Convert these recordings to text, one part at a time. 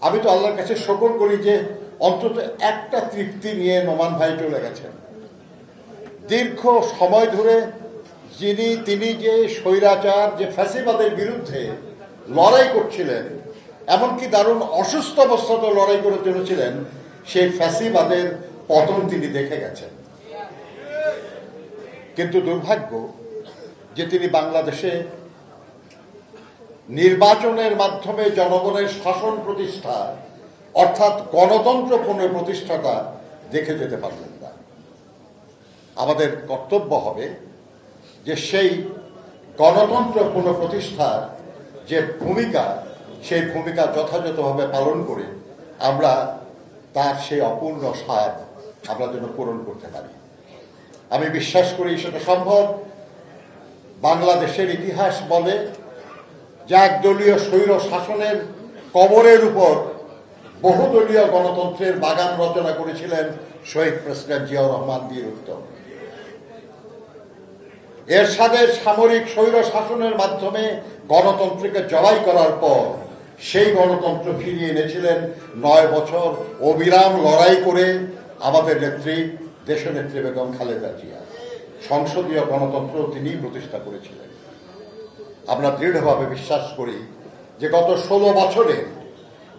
আমি তো আল্লাহর কাছে শুকর করি যে অন্তত একটা তৃপ্তি নিয়ে নোমান ভাই চলে গেছেন। দীর্ঘ সময় ধরে তিনি যে স্বৈরাচার, যে ফ্যাসিবাদের বিরুদ্ধে লড়াই করছিলেন, এমনকি দারুণ অসুস্থ অবস্থাতে লড়াই করে চলেছিলেন, সেই ফ্যাসিবাদের পতন তিনি দেখে গেছেন। কিন্তু দুর্ভাগ্য যে তিনি বাংলাদেশে নির্বাচনের মাধ্যমে জনগণের শাসন প্রতিষ্ঠা, অর্থাৎ গণতন্ত্র পুনঃপ্রতিষ্ঠাটা দেখে যেতে পারলেন না। আমাদের কর্তব্য হবে যে সেই গণতন্ত্র পুনঃপ্রতিষ্ঠার যে ভূমিকা, সেই ভূমিকা যথাযথভাবে পালন করে আমরা তার সেই অপূর্ণ স্বাদ আমরা যেন পূরণ করতে পারি। আমি বিশ্বাস করি সেটা সম্ভব। বাংলাদেশের ইতিহাস বলে যে একদলীয় স্বৈর শাসনের কবরের উপর বহুদলীয় গণতন্ত্রের বাগান রচনা করেছিলেন শহীদ প্রেসিডেন্ট জিয়াউর রহমান বীর উত্তম। এরশাদের সামরিক স্বৈর শাসনের মাধ্যমে গণতন্ত্রকে জবাই করার পর সেই গণতন্ত্র ফিরিয়ে এনেছিলেন 9 বছর অবিরাম লড়াই করে আমাদের নেত্রী, দেশনেত্রী বেগম খালেদা জিয়া। সংসদীয় গণতন্ত্র তিনি প্রতিষ্ঠা করেছিলেন। আমরা দৃঢ়ভাবে বিশ্বাস করি যে গত 16 বছরে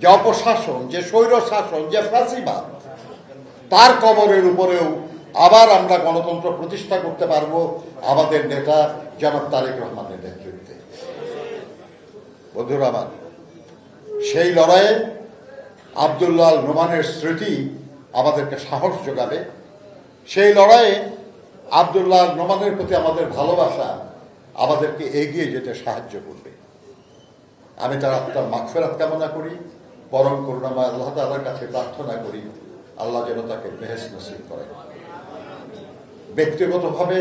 যে অপশাসন, যে স্বৈর শাসন, যে ফ্যাসিবাদ, তার কবরের উপরেও আবার আমরা গণতন্ত্র প্রতিষ্ঠা করতে পারব আমাদের নেতা জনাব তারেক রহমানের নেতৃত্বে। বন্ধুরা আমার, সেই লড়াইয়ে আব্দুল্লাহ আল নোমানের স্মৃতি আমাদেরকে সাহস যোগাবে। সেই লড়াইয়ে আব্দুল্লাহ আল নোমানের প্রতি আমাদের ভালোবাসা আমাদেরকে এগিয়ে যেতে সাহায্য করবে। আমি তার আত্মার মাগফিরাত কামনা করি, পরম করুণাময় আল্লাহ তাআলার কাছে প্রার্থনা করি আল্লাহ যেন তাকে বেহেশত নসিব করেন। ব্যক্তিগতভাবে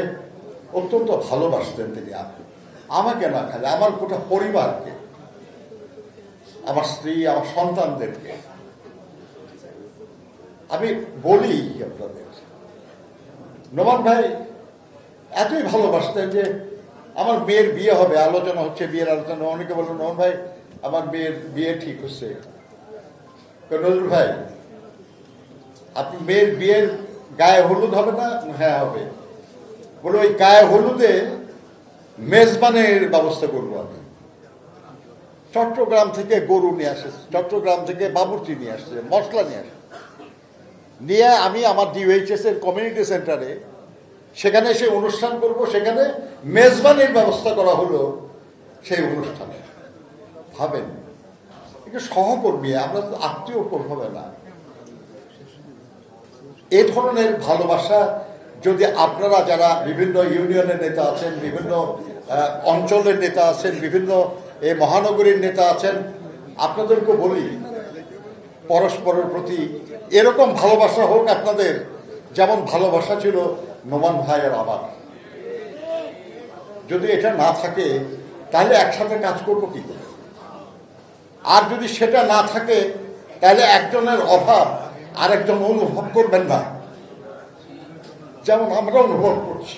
অত্যন্ত ভালোবাসতেন তিনি আমাকে না খালি আমার গোটা পরিবারকে, আমার স্ত্রী, আমার সন্তানদেরকে। আমি বলি আপনাদের, নোমান ভাই এতই ভালোবাসতেন যে আমার মেয়ের বিয়ে হবে, আলোচনা হচ্ছে, বিয়ের আলোচনা, অনেকে বলল নোমান ভাই আমার মেয়ের বিয়ে ঠিক হচ্ছে। নজরুল ভাই আপনি মেয়ের বিয়ের গায়ে হলুদ হবে না? হ্যাঁ হবে। বলে ওই গায়ে হলুদে মেজবানের ব্যবস্থা করবো আমি। চট্টগ্রাম থেকে গরু নিয়ে আসে, চট্টগ্রাম থেকে বাবুর্চি নিয়ে আসছে, মশলা নিয়ে আসে, নিয়ে আমি আমার ডিওএইচএস এর কমিউনিটি সেন্টারে সেখানে এসে অনুষ্ঠান করব। সেখানে মেজবানের ব্যবস্থা করা হলো সেই অনুষ্ঠানে। ভাবেন, এটা সহকর্মী, আমরা তো আত্মীয় হবে না। এ ধরনের ভালোবাসা যদি আপনারা যারা বিভিন্ন ইউনিয়নের নেতা আছেন, বিভিন্ন অঞ্চলের নেতা আছেন, বিভিন্ন এই মহানগরীর নেতা আছেন, আপনাদেরকে বলি পরস্পরের প্রতি এরকম ভালোবাসা হোক আপনাদের, যেমন ভালোবাসা ছিল নোমান ভাইয়ের আমার। যদি এটা না থাকে তাহলে একসাথে কাজ করব কি করে? আর যদি সেটা না থাকে তাহলে একজনের অভাব আরেকজন অনুভব করবেন না, যেমন আমরা অনুভব করছি।